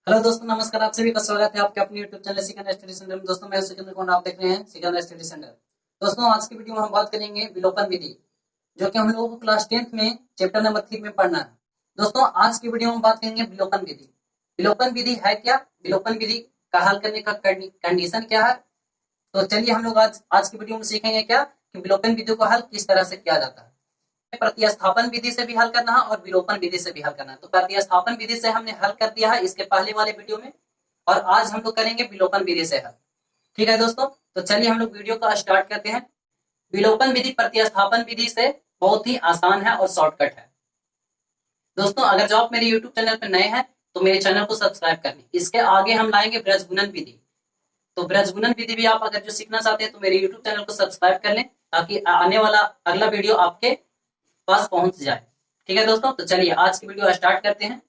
Hello दोस्तों, नमस्कार। आप सभी का स्वागत है आपके अपने YouTube channel Sikandar study centre में। दोस्तों मैं सिकंदर कौन, आप देख रहे हैं सिकंदर स्टडी सेंटर। दोस्तों आज की वीडियो में हम बात करेंगे विलोपन विधि, जो कि हम लोगों को क्लास 10th में चैप्टर नंबर 3 में पढ़ना है। दोस्तों आज की वीडियो में बात करेंगे विलोपन विधि। विलोपन विधि है क्या, विलोपन विधि का हल करने का कंडीशन क्या है। तो चलिए हम लोग आज आज की वीडियो में सीखेंगे क्या कि विलोपन विधि को हल किस तरह से किया जाता है। प्रतिस्थापन विधि से भी हल करना है और विलोपन विधि से भी हल करना है। तो प्रतिस्थापन विधि से हमने हल कर दिया है इसके पहले वाले वीडियो में, और आज हम लोग करेंगे विलोपन विधि से हल। ठीक है दोस्तों, तो चलिए हम लोग वीडियो का स्टार्ट करते हैं। विलोपन विधि प्रतिस्थापन विधि से बहुत ही आसान है और शॉर्टकट है। दोस्तों अगर जो आप मेरे यूट्यूब चैनल पर नए हैं तो मेरे चैनल को सब्सक्राइब कर लें। इसके आगे हम लाएंगे ब्रजगुणन विधि। तो ब्रजगुणन विधि भी आप अगर जो सीखना चाहते हैं तो मेरे यूट्यूब चैनल को सब्सक्राइब कर लें, ताकि आने वाला अगला वीडियो आपके पास पहुंच जाए। ठीक है दोस्तों, तो चलिए आज की वीडियो स्टार्ट करते हैं।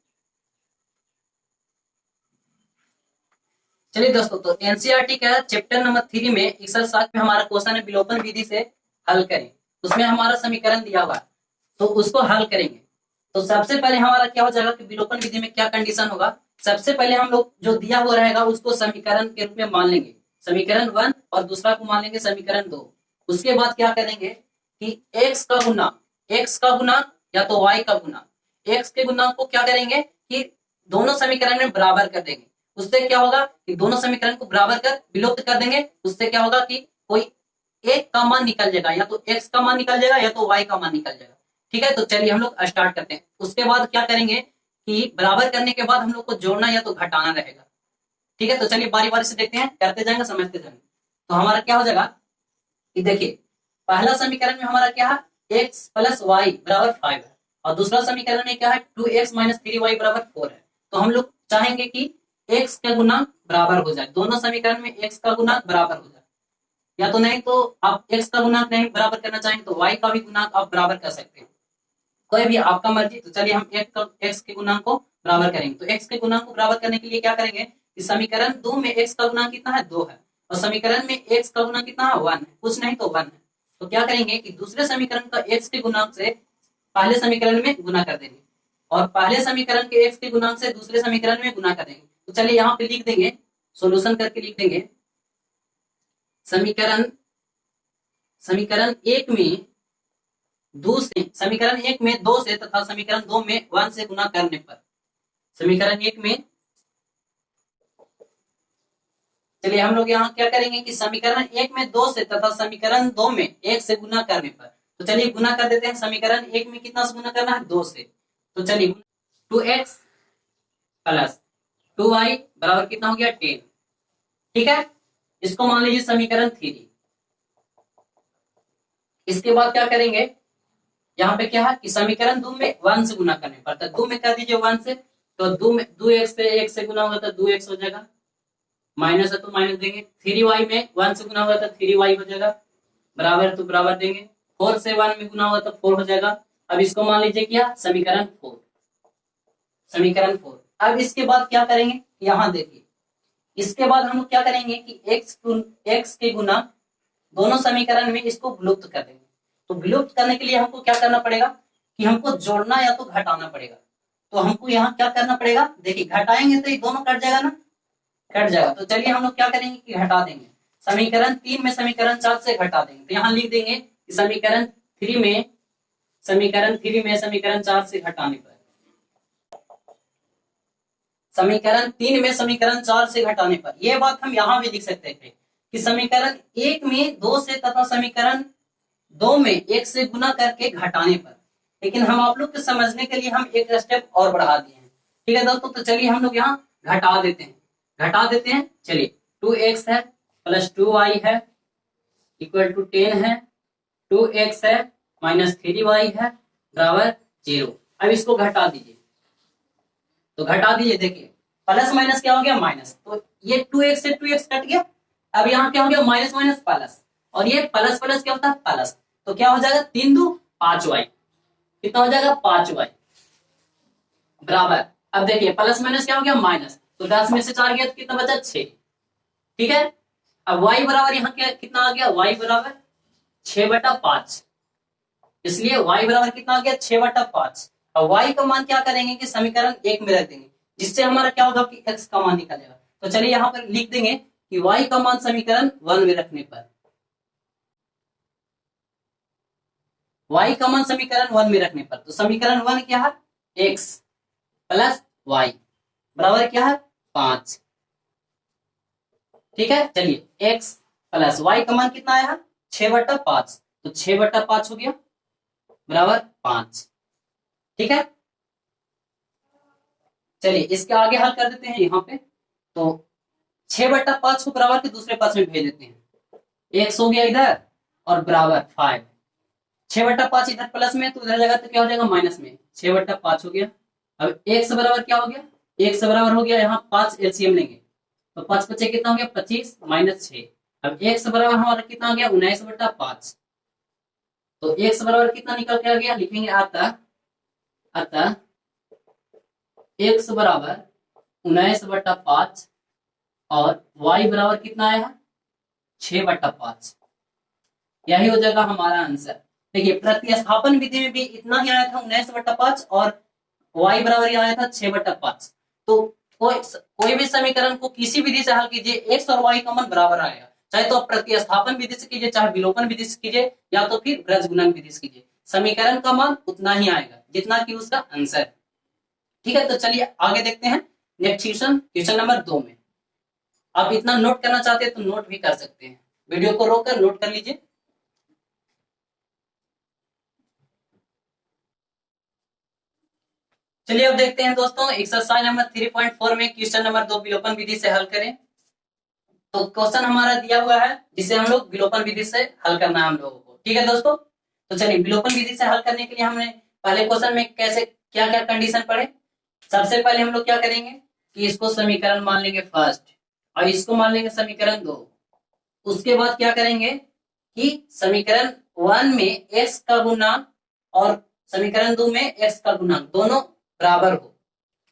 चलिए दोस्तों, तो एनसीईआरटी का चैप्टर नंबर 3 में एक्सरसाइज 7 में हमारा क्वेश्चन है विलोपन विधि से हल करें। उसमें हमारा समीकरण दिया हुआ है तो उसको हल करेंगे। तो सबसे पहले हमारा क्या हो जाएगा कि विलोपन विधि में क्या कंडीशन होगा। सबसे पहले हम लोग जो दिया हुआ रहेगा उसको समीकरण के रूप में मान लेंगे, समीकरण 1, और दूसरा को मान लेंगे समीकरण 2। उसके बाद क्या करेंगे कि एक्स का गुना या तो वाई का गुना, एक्स के गुना को क्या करेंगे कि दोनों समीकरण में बराबर कर देंगे। उससे क्या होगा कि दोनों समीकरण को बराबर कर विलुप्त कर देंगे। उससे क्या होगा कि कोई एक का मान निकल जाएगा, या तो एक्स का मान निकल जाएगा या तो वाई का मान निकल जाएगा। ठीक है, तो चलिए हम लोग स्टार्ट करते हैं। उसके बाद क्या करेंगे कि बराबर करने के बाद हम लोग को जोड़ना या तो घटाना रहेगा। ठीक है, तो चलिए बारी बारी से देखते हैं, करते जाएंगे समझते जाएंगे। तो हमारा क्या हो जाएगा कि देखिए पहला समीकरण में हमारा क्या है, एक्स प्लस वाई बराबर 5 है, और दूसरा समीकरण में क्या है 2x माइनस 3y बराबर 4 है। तो हम लोग चाहेंगे कि x का गुणांक बराबर हो जाए, दोनों समीकरण में x का गुणांक बराबर हो जाए। या तो नहीं तो आप x का गुणांक नहीं बराबर करना चाहेंगे तो y का भी गुणांक आप बराबर कर सकते हैं, कोई भी आपका मर्जी। तो चलिए हम x के गुणांक को बराबर करेंगे। तो x के गुणांक को बराबर करने के लिए क्या करेंगे कि समीकरण 2 में x का गुणांक कितना है 2 है, और समीकरण में x का गुणांक कितना है 1 है, कुछ नहीं तो 1 है। तो क्या करेंगे कि दूसरे समीकरण का x के गुणांक से पहले समीकरण में गुना कर देंगे, और पहले समीकरण के x के गुणांक से दूसरे समीकरण में गुना कर देंगे। तो चलिए यहाँ पे लिख देंगे, सोल्यूशन करके लिख देंगे समीकरण समीकरण 1 में 2 से, समीकरण 1 में 2 से तथा समीकरण 2 में 1 से गुना करने पर, समीकरण 1 में, चलिए हम लोग यहाँ क्या करेंगे कि समीकरण 1 में 2 से तथा समीकरण 2 में 1 से गुना करने पर, तो चलिए गुना कर देते हैं। समीकरण 1 में कितना से गुना करना है 2 से, तो चलिए 2x प्लस 2y बराबर कितना हो गया 10। ठीक है, इसको मान लीजिए समीकरण 3। इसके बाद क्या करेंगे, यहाँ पे क्या है कि समीकरण 2 में 1 से गुना करने पर, तो 2 में कर दीजिए 1 से, तो 2 में 2x से 1 से गुना होगा तो 2x हो जाएगा, माइनस है तो माइनस देंगे। 3y में 1 से गुना होगा तो 3y हो जाएगा, बराबर तो बराबर देंगे। 4 से 1 में गुना होगा तो 4 हो जाएगा। अब इसको मान लीजिए क्या समीकरण 4, समीकरण 4। अब इसके बाद क्या करेंगे, यहाँ देखिए इसके बाद हम लोग क्या करेंगे कि x के गुना दोनों समीकरण में इसको विलुप्त कर देंगे। तो विलुप्त करने के लिए हमको क्या करना पड़ेगा कि हमको जोड़ना या तो घटाना पड़ेगा। तो हमको यहाँ क्या करना पड़ेगा, देखिए घटाएंगे तो ये दोनों कट जाएगा ना, कट जाएगा। तो चलिए हम लोग क्या करेंगे कि घटा देंगे, समीकरण 3 में समीकरण 4 से घटा देंगे। तो यहाँ लिख देंगे कि समीकरण 3 में समीकरण 4 से घटाने पर, समीकरण 3 में समीकरण 4 से घटाने पर, यह बात हम यहाँ भी लिख सकते थे कि समीकरण 1 में 2 से तथा समीकरण 2 में 1 से गुना करके घटाने पर। लेकिन हम आप लोग के समझने के लिए हम एक स्टेप और बढ़ा दिए हैं। ठीक है दोस्तों, तो चलिए हम लोग यहाँ घटा देते हैं। चलिए 2x है प्लस 2y है इक्वल टू 10 है, 2x है माइनस 3y है बराबर 0। अब इसको घटा दीजिए, तो घटा दीजिए, देखिए प्लस माइनस क्या हो गया माइनस, तो ये 2x से 2x कट गया। अब यहाँ क्या हो गया माइनस माइनस प्लस, और ये प्लस प्लस क्या होता है प्लस, तो क्या हो जाएगा 3 2 5y, कितना हो जाएगा 5y बराबर। अब देखिए प्लस माइनस क्या हो गया माइनस, तो 10 में से 4 गया तो कितना बचा 6। ठीक है, अब y बराबर यहाँ क्या कितना आ गया, y बराबर 6/5, इसलिए y बराबर कितना आ गया 6/5। अब y का मान क्या करेंगे कि समीकरण 1 में रख देंगे। जिससे हमारा क्या होगा कि x का मान निकलेगा। तो चलिए यहाँ पर लिख देंगे कि y का मान समीकरण 1 में रखने पर, y का मान समीकरण 1 में रखने पर, तो समीकरण 1 क्या है, x प्लस y बराबर क्या है 5। ठीक है, चलिए x प्लस y का मान कितना आया है 6/5, तो 6/5 हो गया बराबर 5। ठीक है, चलिए इसके आगे हल कर देते हैं यहाँ पे। तो 6/5 को बराबर के दूसरे पास में भेज देते हैं, x हो गया इधर और बराबर 5। 6/5 इधर प्लस में तो उधर जगह तो क्या हो जाएगा माइनस में, 6/5 हो गया। अब x बराबर क्या हो गया, x बराबर हो गया यहाँ 5 एलसीएम लेंगे तो 5 बचे कितना हो गया 25 माइनस 6। अब x बराबर हमारा कितना हो गया 19/5, तो x बराबर कितना निकल के आ गया, लिखेंगे अतः x बराबर 19/5 और y बराबर कितना आया 6/5। यही हो जाएगा हमारा आंसर। देखिए प्रतिस्थापन विधि में भी इतना ही आया था 19/5 और y बराबर आया था 6/5। तो कोई भी समीकरण को किसी विधि से हल कीजिए x और y का मान बराबर आएगा, चाहे तो आप प्रतिस्थापन विधि से कीजिए, चाहे विलोपन विधि से कीजिए, या तो फिर ब्रजगुणन विधि से कीजिए, समीकरण का मान उतना ही आएगा जितना कि उसका आंसर। ठीक है, तो चलिए आगे देखते हैं नेक्स्ट क्वेश्चन नंबर 2 में। आप इतना नोट करना चाहते हैं तो नोट भी कर सकते हैं, वीडियो को रोककर नोट कर लीजिए। चलिए अब देखते हैं दोस्तों एक्सरसाइज नंबर 3.4 में क्वेश्चन नंबर 2 विलोपन विधि से हल करें। तो क्वेश्चन हमारा दिया हुआ है जिसे हम लोग विलोपन विधि से हल करना है हम लोगों को। ठीक है दोस्तों, तो चलिए विलोपन विधि से हल करने के लिए हमने पहले क्वेश्चन में कैसे क्या क्या कंडीशन पढ़े। सबसे पहले हम लोग क्या करेंगे कि इसको समीकरण मान लेंगे फर्स्ट और इसको मान लेंगे समीकरण 2। उसके बाद क्या करेंगे कि समीकरण 1 में x का गुणांक और समीकरण 2 में x का गुणांक दोनों बराबर हो,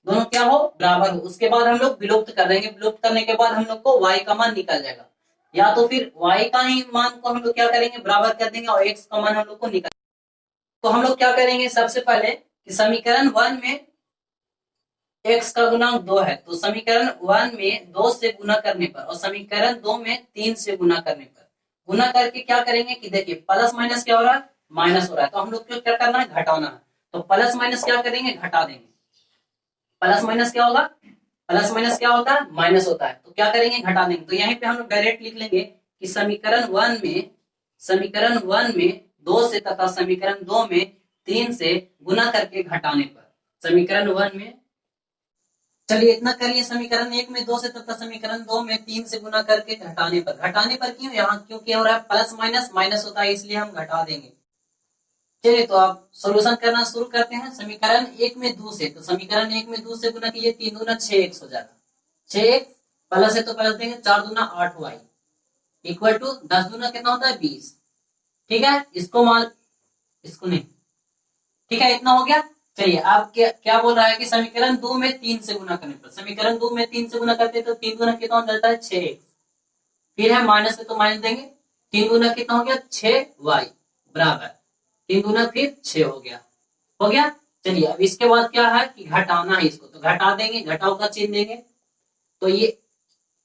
दोनों क्या हो बराबर हो। उसके बाद हम लोग विलुप्त कर देंगे, विलुप्त करने के बाद हम लोग को y का मान निकल जाएगा, या तो फिर y का ही मान को हम लोग क्या करेंगे बराबर कर देंगे और x का मान हम लोग को निकल। तो हम लोग क्या करेंगे सबसे पहले कि समीकरण 1 में x का गुणांक 2 है, तो समीकरण 1 में 2 से गुना करने पर और समीकरण 2 में 3 से गुना करने पर गुना करके क्या करेंगे कि देखिए प्लस माइनस क्या हो रहा है माइनस हो रहा है, तो हम लोग को क्या करना है घटाना है। तो प्लस माइनस क्या करेंगे घटा देंगे, प्लस माइनस क्या होगा प्लस माइनस क्या होता है माइनस होता है, तो क्या करेंगे घटा देंगे। तो यहीं पे हम लोग डायरेक्ट लिख लेंगे कि समीकरण 1 में 2 से तथा समीकरण 2 में 3 से गुना करके घटाने पर समीकरण 1 में, चलिए इतना करिए, समीकरण 1 में 2 से तथा समीकरण 2 में 3 से गुना करके घटाने पर क्यों यहाँ क्योंकि हो रहा है प्लस माइनस माइनस होता है इसलिए हम घटा देंगे। चलिए तो आप सॉल्यूशन करना शुरू करते हैं। समीकरण 1 में 2 से, तो समीकरण 1 में 2 से गुना कीजिए, 3 दूना 6x हो जाएगा, 6x प्लस है तो प्लस देंगे, 4 दूना 8y इक्वल टू 10 दूना कितना होता है 20। ठीक है, इसको नहीं, ठीक है इतना हो गया। चलिए आप क्या बोल रहा है कि समीकरण 2 में 3 से गुना करने पर, समीकरण 2 में 3 से गुना करते तो 3 गुना कितना हो जाता है 6x, फिर है माइनस है तो माइनस देंगे, 3 गुना कितना हो गया 6y बराबर 3 गुना फिर 6 हो गया। चलिए अब इसके बाद क्या है कि घटाना है इसको, तो घटा देंगे, घटाओ का चिन्ह देंगे, तो ये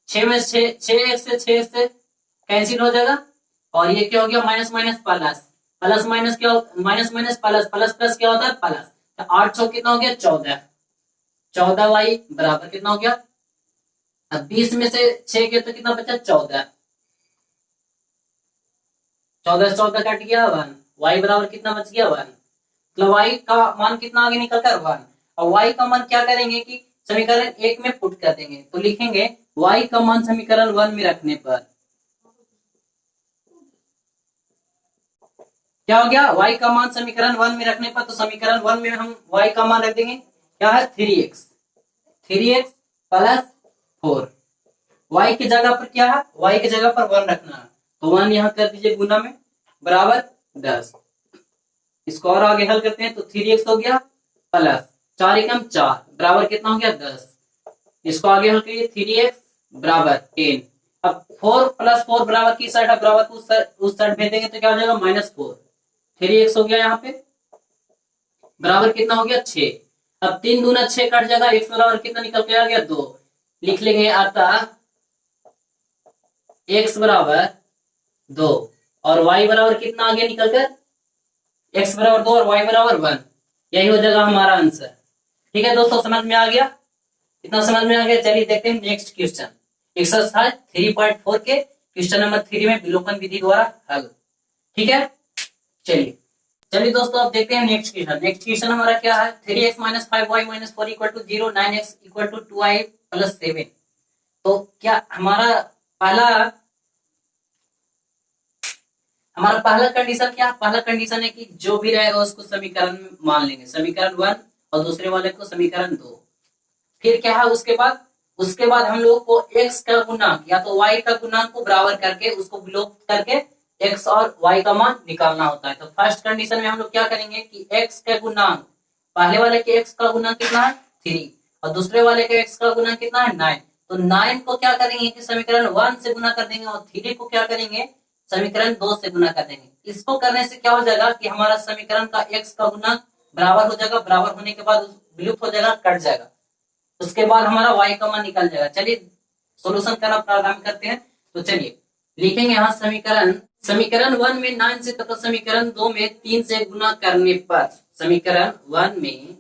6 में 6 से कैंसिल हो जाएगा और ये क्या हो गया minus minus plus, plus minus क्या minus minus plus, plus plus क्या होता है प्लस, तो 8 6 कितना हो गया 14, 14y बराबर कितना हो गया, अब 20 में से 6 गया तो कितना बचा 14, 14 14 कट गया 1, y बराबर कितना बच गया 1, मतलब y का मान कितना आगे निकल कर 1। और y का मान क्या करेंगे कि समीकरण 1 में पुट कर देंगे, तो लिखेंगे y का मान समीकरण 1 में रखने पर क्या हो गया, y का मान समीकरण 1 में रखने पर, तो समीकरण 1 में हम y का मान रख देंगे क्या है 3x प्लस 4, y की जगह पर क्या है y की जगह पर 1 रखना है, तो 1 यहाँ कर दीजिए गुना में बराबर 10। इसको और आगे हल करते हैं तो 3x हो गया प्लस 4 एकम 4 बराबर कितना हो गया 10, इसको आगे हल करिए 3x बराबर 10। अब 4 प्लस 4 बराबर की साइड है बराबर उस साइड भेज देंगे तो क्या हो जाएगा -4, 3x हो गया यहाँ पे बराबर कितना हो गया 6। अब 3 दूना 6 कट जाएगा, x बराबर कितना निकल के आ गया 2। लिख लेंगे अतः x बराबर 2 और y बराबर कितना आगे निकल कर, x बराबर 2 और y बराबर 1। यही हो जाएगा हमारा आंसर। ठीक है दोस्तों, समझ में आ गया? इतना समझ में आ गया। चलिए देखते हैं नेक्स्ट क्वेश्चन, एक्सरसाइज 3.4 के क्वेश्चन नंबर 3 में विलोपन विधि द्वारा हल। ठीक है, चलिए दोस्तों अब देखते हैं नेक्स्ट क्वेश्चन। नेक्स्ट क्वेश्चन हमारा क्या है, 3x minus 5y minus 4 equal to 0, 9x equal to 2y plus 7। तो क्या हमारा पहला कंडीशन क्या, पहला कंडीशन है कि जो भी रहेगा उसको समीकरण में मान लेंगे, समीकरण 1 और दूसरे वाले को समीकरण 2। फिर क्या है उसके बाद हम लोग को x का गुणांक या तो y का गुणांक को बराबर करके उसको विलोप करके x और y का मान निकालना होता है। तो फर्स्ट कंडीशन में हम लोग क्या करेंगे कि x का गुणांक, पहले वाले के x का गुणांक कितना है 3 और दूसरे वाले के x का गुणांक कितना है 9। तो 9 को क्या करेंगे कि समीकरण 1 से गुना कर देंगे और 3 को क्या करेंगे समीकरण 2 से गुना कर देंगे। इसको करने से क्या हो जाएगा कि हमारा समीकरण का x का गुणांक बराबर हो जाएगा, बराबर होने के बाद विलुप्त हो जाएगा, कट जाएगा। उसके बाद हमारा y का मान निकल जाएगा। चलिए सॉल्यूशन करना प्रारंभ करते हैं। तो चलिए लिखेंगे यहाँ समीकरण 1 में 9 से तथा समीकरण 2 में 3 से गुना करने पर, समीकरण 1 में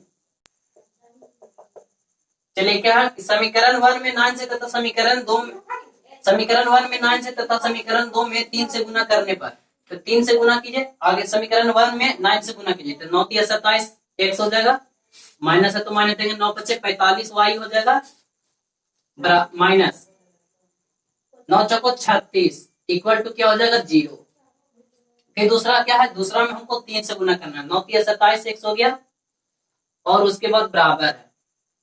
चलिए क्या है समीकरण 1 में 9 से तथा समीकरण 1 में 9 से तथा समीकरण 2 में 3 से गुना करने पर, तो 3 से गुना कीजिए, आगे समीकरण 1 में 9 से गुना कीजिए, तो 9 3 27 x हो जाएगा, माइनस है तो माइनस देंगे, 9 5 45 y हो जाएगा, माइनस 9 चौको 36 इक्वल टू क्या हो जाएगा 0। फिर दूसरा क्या है, दूसरा में हमको 3 से गुना करना है, 9 3 27 x हो गया और उसके बाद बराबर है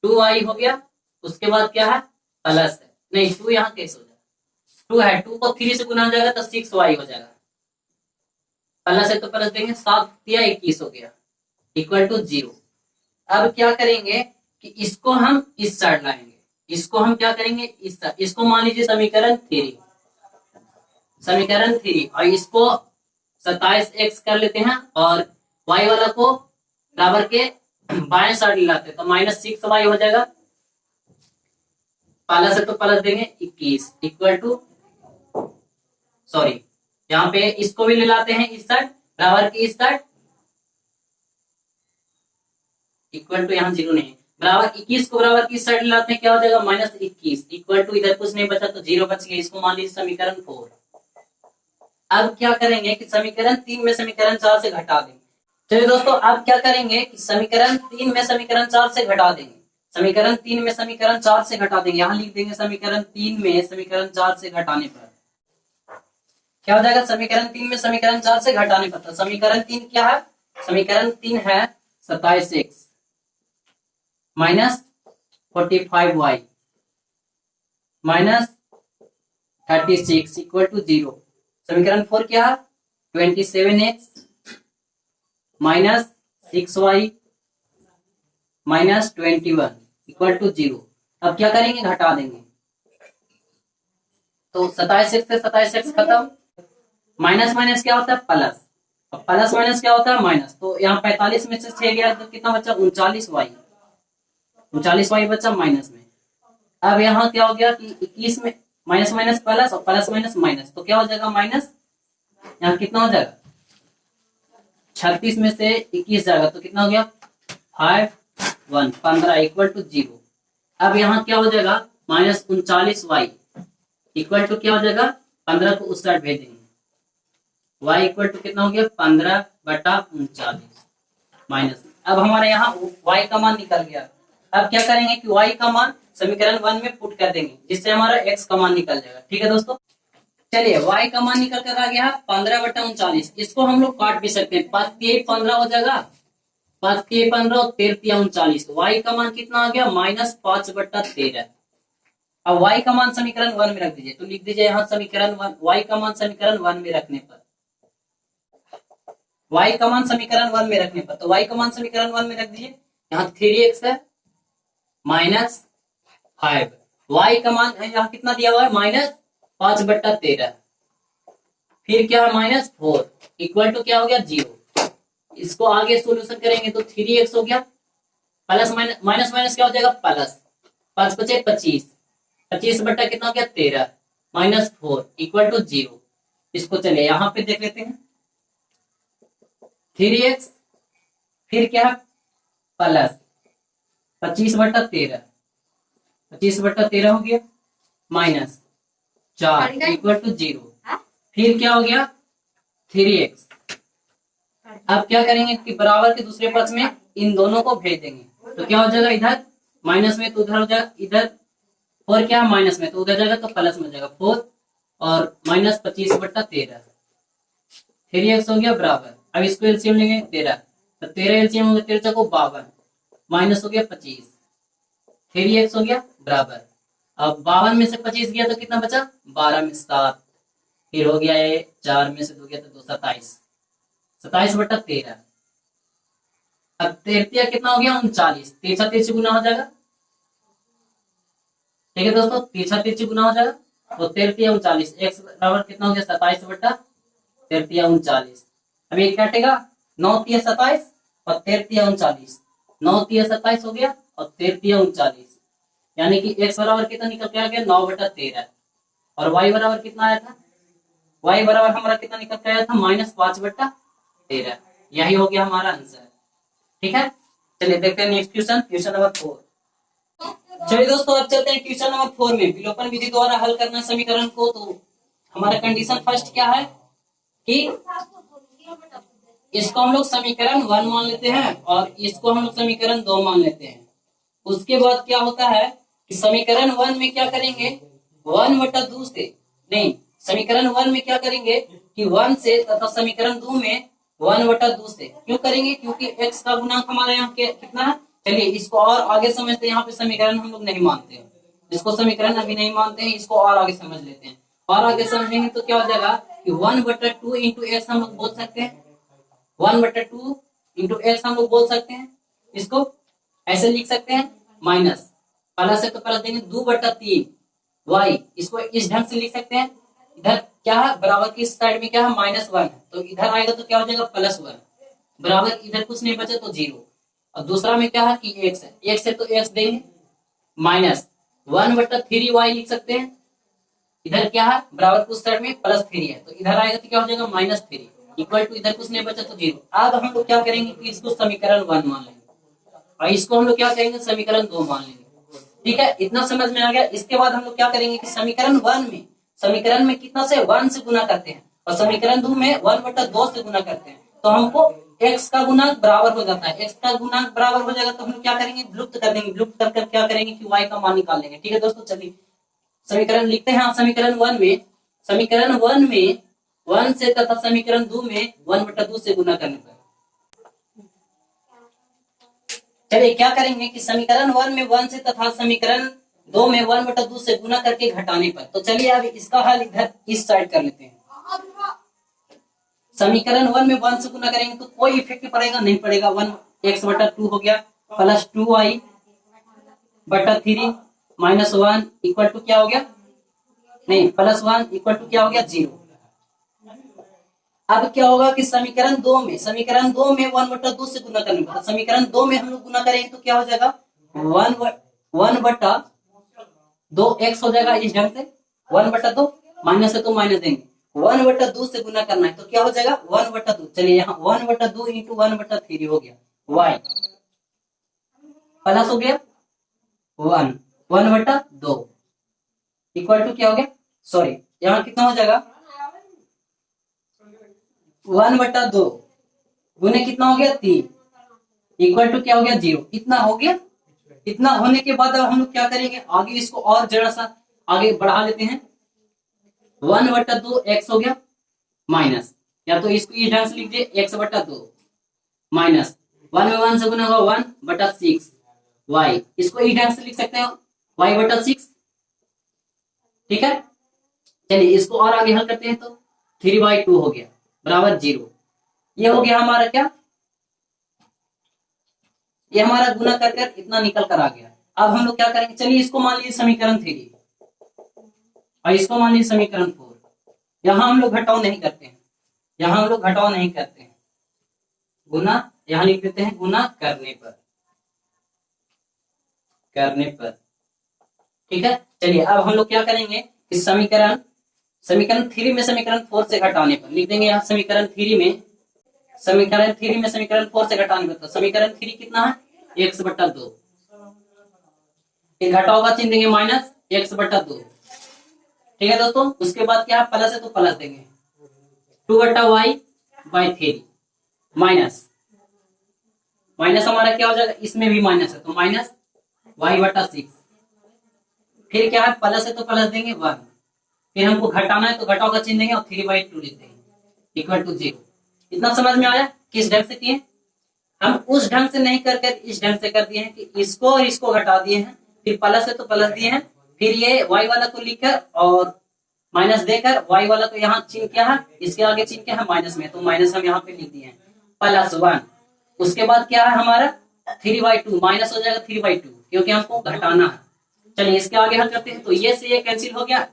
2y हो गया, उसके बाद क्या है प्लस है, नहीं 2 यहाँ कैसे हो जाएगा, 2 है, 2 को 3 से गुना हो जाएगा तो 6y हो जाएगा, प्लस है तो प्लस देंगे, 7 या 21 हो गया इक्वल टू 0। अब क्या करेंगे कि इसको हम इस साइड लाएंगे, इसको हम क्या करेंगे इस साइड, इसको मान लीजिए समीकरण 3 और इसको 27x कर लेते हैं और y वाला को बराबर के बाएं साइड लाते हैं तो माइनस 6y हो जाएगा, प्लस है तो प्लस देंगे 21 इक्वल टू, सॉरी यहाँ पे इसको भी ले लाते हैं इस साइड बराबर की इस साइड, इक्वल टू यहाँ 0 नहीं, बराबर 21 को बराबर की साइड लाते हैं, क्या हो जाएगा माइनस 21 इक्वल टू, इधर कुछ नहीं बचा तो 0 बच गया, इसको मान लीजिए समीकरण 4। अब क्या करेंगे कि समीकरण 3 में समीकरण 4 से घटा देंगे। चलिए दोस्तों अब क्या करेंगे कि समीकरण 3 में समीकरण 4 से घटा देंगे, समीकरण 3 में समीकरण 4 से घटा देंगे, यहाँ लिख देंगे समीकरण 3 में समीकरण 4 से घटाने पर क्या हो जाएगा, समीकरण 3 में समीकरण 4 से घटाने पर, तो समीकरण 3 क्या है, समीकरण 3 है 27x minus 45y minus 36 equal to 0। समीकरण 4 क्या है 27x minus 6y minus 21 equal to 0। अब क्या करेंगे घटा देंगे, तो 27x से 27x खत्म, माइनस माइनस क्या होता है प्लस, अब प्लस माइनस क्या होता है माइनस, तो यहाँ 45 में से 6 गया तो कितना बचा 39y बचा माइनस में। अब यहाँ क्या हो गया कि 21 में माइनस माइनस प्लस और प्लस माइनस माइनस, तो क्या हो जाएगा माइनस, यहाँ कितना हो जाएगा 36 में से 21 जाएगा तो कितना हो गया 15 इक्वल टू 0। अब यहाँ क्या हो जाएगा माइनस 39y इक्वल टू क्या हो जाएगा 15 को उस साइड भेज देंगे, y इक्वल टू कितना हो गया 15/39 माइनस। अब हमारे यहाँ y का मान निकल गया। अब क्या करेंगे कि y का मान समीकरण 1 में पुट कर देंगे जिससे हमारा x का मान निकल जाएगा। ठीक है दोस्तों, चलिए y का मान निकल कर आ गया 15/39, इसको हम लोग काट भी सकते हैं, 5 के 15 हो जाएगा, 5 के 15 और 13 39, तो y का मान कितना आ गया -5/13। अब y का मान समीकरण 1 में रख दीजिए, तो लिख दीजिए यहाँ समीकरण 1, y का मान समीकरण 1 में रखने पर, y का मान समीकरण 1 में रखने पर, तो y का मान समीकरण 1 में रख दीजिए, यहाँ 3x है माइनस 5, y का मान यहाँ कितना दिया हुआ है -5/13, फिर क्या है -4 इक्वल टू क्या हो गया 0। इसको आगे सोल्यूशन करेंगे तो 3x हो गया प्लस माइनस माइनस क्या हो जाएगा प्लस, 5×5 = 25, 25 बट्टा कितना हो गया 13 -4 = 0। इसको चलिए यहाँ पे देख लेते हैं, 3x फिर क्या प्लस 25/13, 25/13 हो गया -4 = 0। फिर क्या हो गया 3x। अब क्या करेंगे कि बराबर के दूसरे पक्ष में इन दोनों को भेज देंगे, तो क्या हो जाएगा इधर माइनस में तो उधर हो जाएगा, इधर 4 क्या माइनस में तो उधर जाएगा तो प्लस में जाएगा 4 और -25/13, 3x हो गया बराबर। अब इसको एलसीएम लेंगे 13, तो 13 एलसीएम हो गया 13 को 52 माइनस हो गया 25, 3x हो गया बराबर। अब 52 में से 25 गया तो कितना बचा 12 में 7, फिर हो गया ये 4 में से 2 गया तो 2 27, 27/13। अब 13 कितना हो गया 39, 3 गुना हो जाएगा, ठीक है दोस्तों 3 गुना हो जाएगा तो 13 39, x बराबर कितना हो गया 27/13 39। अब ये काटेगा 9 3 27 और 13 39, 9 3 27 हो गया और 13 39, यानी कि x बराबर कितना निकल के आ गया 9/13 और y बराबर कितना आया था, y बराबर हमारा कितना निकल के आया था -5/13। यही हो गया हमारा आंसर, ठीक है। चलिए देखते हैं नेक्स्ट क्वेश्चन, क्वेश्चन नंबर 4। चलिए दोस्तों अब चलते हैं क्वेश्चन नंबर 4 में, विलोपन विधि द्वारा हल करना समीकरण को। तो हमारा कंडीशन फर्स्ट क्या है कि इसको हम लोग समीकरण 1 मान लेते हैं और इसको हम लोग समीकरण 2 मान लेते हैं। उसके बाद क्या होता है कि समीकरण 1 में क्या करेंगे 1/2 से, नहीं समीकरण 1 में क्या करेंगे कि 1 से तथा समीकरण 2 में 1/2 से। क्यों करेंगे, क्योंकि x का गुणांक हमारे यहाँ कितना है। चलिए इसको और आगे समझते हैं, यहाँ पे समीकरण हम लोग नहीं मानते हैं, इसको समीकरण अभी नहीं मानते हैं, इसको और आगे समझ लेते हैं। और आगे समझेंगे तो क्या हो जाएगा कि 1/2 इंटू एक्स हम लोग बोल सकते हैं, 1/2 इंटू एक्स हम लोग बोल सकते हैं। इसको ऐसे लिख सकते हैं माइनस प्लस है तो प्लस देंगे 2/3 y, इसको इस ढंग से लिख सकते हैं। इधर क्या है बराबर की साइड में क्या है -1 है, तो इधर आएगा तो क्या हो जाएगा +1 बराबर, इधर कुछ नहीं बचे तो 0। और दूसरा में क्या है कि x है, x है तो x देंगे -1/3y लिख सकते हैं। इधर क्या है बराबर कुछ साइड में +3 है, तो इधर आएगा तो क्या हो जाएगा -3 इक्वल टू इधर कुछ नहीं बचा तो 0। अब हम लोग क्या करेंगे कि इसको समीकरण 1 मान लेंगे और इसको हम लोग क्या करेंगे समीकरण 2 मान लेंगे, ठीक है। इतना समझ में आ गया। इसके बाद हम लोग क्या करेंगे कि समीकरण में कितना से 1 से गुना करते हैं और समीकरण 2 में 1/2 से गुना करते हैं, तो हमको x का गुणांक बराबर हो जाता है। x का गुणांक बराबर हो जाएगा तो हम लोग क्या करेंगे विलुप्त कर देंगे, विलुप्त कर क्या करेंगे कि y का मान निकाल लेंगे, ठीक है दोस्तों। चलिए समीकरण लिखते हैं। समीकरण 1 में 1 से तथा समीकरण 2 में 1/2 से गुना करने पर, चलिए क्या करेंगे कि समीकरण 1 में 1 से तथा समीकरण 2 में 1/2 से गुना करके घटाने पर, तो चलिए अब इसका हल इधर इस साइड कर लेते हैं। समीकरण 1 में 1 से गुना करेंगे तो कोई इफेक्ट पड़ेगा नहीं पड़ेगा, 1x/2 हो गया प्लस 2y/3 -1 इक्वल टू क्या हो गया, नहीं +1 इक्वल टू क्या हो गया 0। अब क्या होगा कि समीकरण 2 में 1/2 से गुना करने पर, समीकरण 2 में हम लोग गुना करेंगे तो क्या हो जाएगा 1/2x हो जाएगा इस ढंग से, 1/2 माइनस है तो माइनस देंगे, 1/2 से गुना करना है तो क्या हो जाएगा 1/2। चलिए यहाँ 1/2 इंटू 1/3 हो गया y प्लस हो गया 1/2 इक्वल टू क्या हो गया, सॉरी यहाँ कितना हो जाएगा 1/2 गुने कितना हो गया 3 इक्वल टू क्या हो गया 0। इतना हो गया। इतना होने के बाद अब हम लोग क्या करेंगे आगे इसको और जरा सा आगे बढ़ा लेते हैं, 1/2 x हो गया माइनस, या तो इसको इस ढंग से लिख दिए x/2 माइनस 1 में 1 से गुना होगा 1/6 y, इसको इस ढंग से लिख सकते हो y/6, ठीक है। चलिए इसको और आगे हल करते हैं तो 3/2 हो गया बराबर 0। ये हो गया हमारा क्या, ये हमारा गुना कर इतना निकल कर आ गया। अब हम लोग क्या करेंगे, चलिए इसको मान लीजिए समीकरण 3 और इसको मान लीजिए समीकरण 4। यहां हम लोग घटाव नहीं करते हैं, गुना यहां लिख देते हैं गुना करने पर, करने पर। ठीक है, चलिए अब हम लोग क्या करेंगे, इस समीकरण 3 में समीकरण 4 से घटाने पर लिख देंगे। यहाँ समीकरण 3 में समीकरण 4 से घटाने पर, तो समीकरण 3 कितना है, x/2। फिर घटाओ का चिन्ह देंगे माइनस x/2। ठीक है दोस्तों, उसके बाद क्या है, प्लस है तो प्लस देंगे 2/y/3 माइनस हमारा क्या हो जाएगा, इसमें भी माइनस है तो माइनस y/6। फिर क्या है, प्लस है तो प्लस देंगे 1। फिर हमको घटाना है तो घटाओ का चिन्ह देंगे और 3/2 लिख देंगे इक्वल टू 0। इतना समझ में आया किस ढंग से किए। हम उस ढंग से नहीं करके इस ढंग से कर दिए हैं कि इसको और इसको घटा दिए हैं, फिर प्लस है तो प्लस दिए हैं, फिर ये y वाला को लिखकर और माइनस देकर y वाला को यहाँ चिन्ह क्या है, इसके आगे चिन्ह क्या है माइनस में, तो माइनस हम यहाँ पे लिख दिए हैं +1। उसके बाद क्या है हमारा 3/2 माइनस हो जाएगा 3/2 क्योंकि हमको घटाना है। चलिए इसके आगे हल करते हैं, तो ये से ये कैंसिल हो गया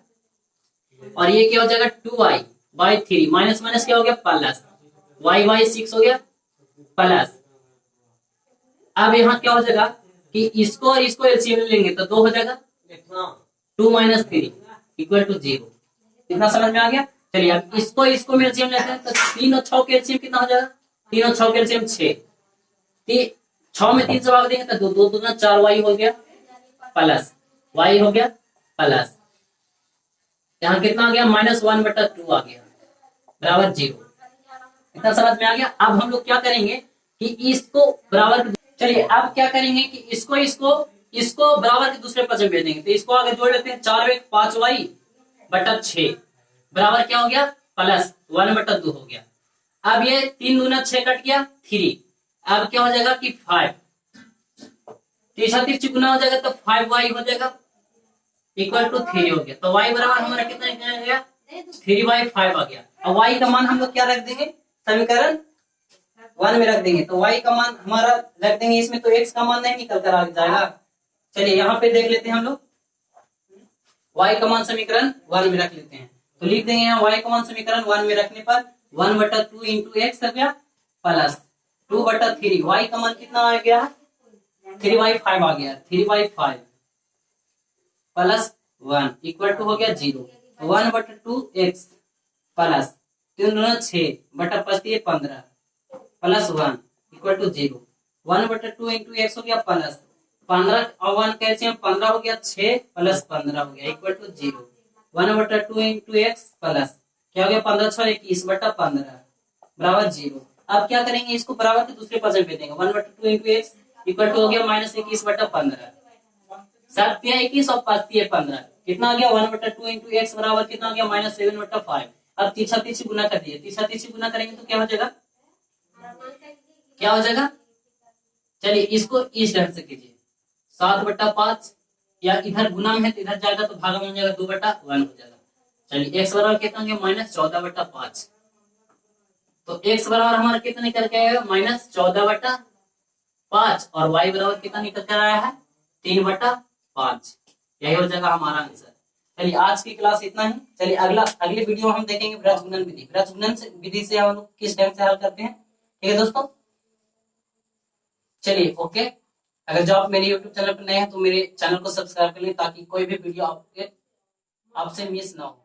और ये क्या हो जाएगा 2y/3 माइनस माइनस क्या हो गया प्लस, y/6 हो गया प्लस। अब यहाँ क्या हो जाएगा कि इसको और इसको एलसीएम लेंगे तो 2 हो जाएगा, 2 - 3 इक्वल टू 0। इतना समझ में आ गया। चलिए अब इसको एलसीएम लेते हैं तो 3 और 6 के एलसीएम कितना हो जाएगा, 3 और 6 के एलसीएम 6। 6 में 3 से भाग देंगे तो 2 2 4y हो गया प्लस y हो गया प्लस, यहाँ कितना आ गया -1/2 आ गया बराबर 0। इतना समझ में आ गया। अब हम लोग क्या करेंगे कि इसको बराबर, चलिए अब क्या करेंगे कि इसको बराबर के दूसरे पक्ष में भेज देंगे, तो इसको आगे जोड़ लेते हैं 4 × 5y/6 बराबर क्या हो गया प्लस 1/2 हो गया। अब ये 3 दूना 6 कट गया 3, अब क्या हो जाएगा कि 5, 3 गुना हो जाएगा तो 5y हो जाएगा इक्वल टू 3 हो गया। तो y बराबर हमारा कितना आ गया 3/5 आ गया। अब y का मान हम लोग क्या रख देंगे, समीकरण 1 में रख देंगे, तो y का मान हमारा रख देंगे इसमें, तो x का मान नहीं निकल कर आ जाएगा। चलिए यहाँ पे देख लेते हैं हम लोग, y का मान समीकरण 1 में रख लेते हैं, तो लिख देंगे यहाँ y का मान समीकरण 1 में रखने पर 1/2 × x आ गया प्लस 2/3, y का मान कितना आ गया 3/5 आ गया, 3/5 प्लस 1 इक्वल टू हो गया 0। 1/2 x प्लस 3 × 6 बटा 5 15 प्लस 1 इक्वल टू 0। 1/2 × x हो गया प्लस 15 और 1 कैसे 15 हो गया 6 प्लस 15 हो गया इक्वल टू 0। 1/2 × x प्लस क्या हो गया 15 6 21/15 बराबर 0। अब क्या करेंगे, इसको बराबर के दूसरे पक्ष में भेज देंगे, 1/2 × x इक्वल टू हो गया -21/15, 7 × 21 और 5 × 15 कितना आ गया 1/2 × x बराबर कितना आ गया -7/5। अब तीसरा गुना कर दिए, तीसरा गुना करेंगे तो क्या हो जाएगा, क्या हो जाएगा, चलिए इसको इस ढंग से कीजिए 7/5, या इधर गुना में है तो इधर जाएगा तो भाग में हो जाएगा 2/1 हो जाएगा। चलिए x बराबर कितना हो गया -14/5, तो x बराबर हमारा कितना निकल के आएगा -14/5 और y बराबर कितना निकल कर आया है 3/5। यही हो जाएगा हमारा आंसर। चलिए आज की क्लास इतना ही। चलिए अगले वीडियो हम देखेंगे वृत्तगुणन विधि। वृत्तगुणन विधि से हम लोग किस ढंग से हल करते हैं। ठीक है दोस्तों, चलिए ओके। अगर जो आप मेरे YouTube चैनल पर नए हैं तो मेरे चैनल को सब्सक्राइब कर लें ताकि कोई भी वीडियो आपसे मिस ना हो।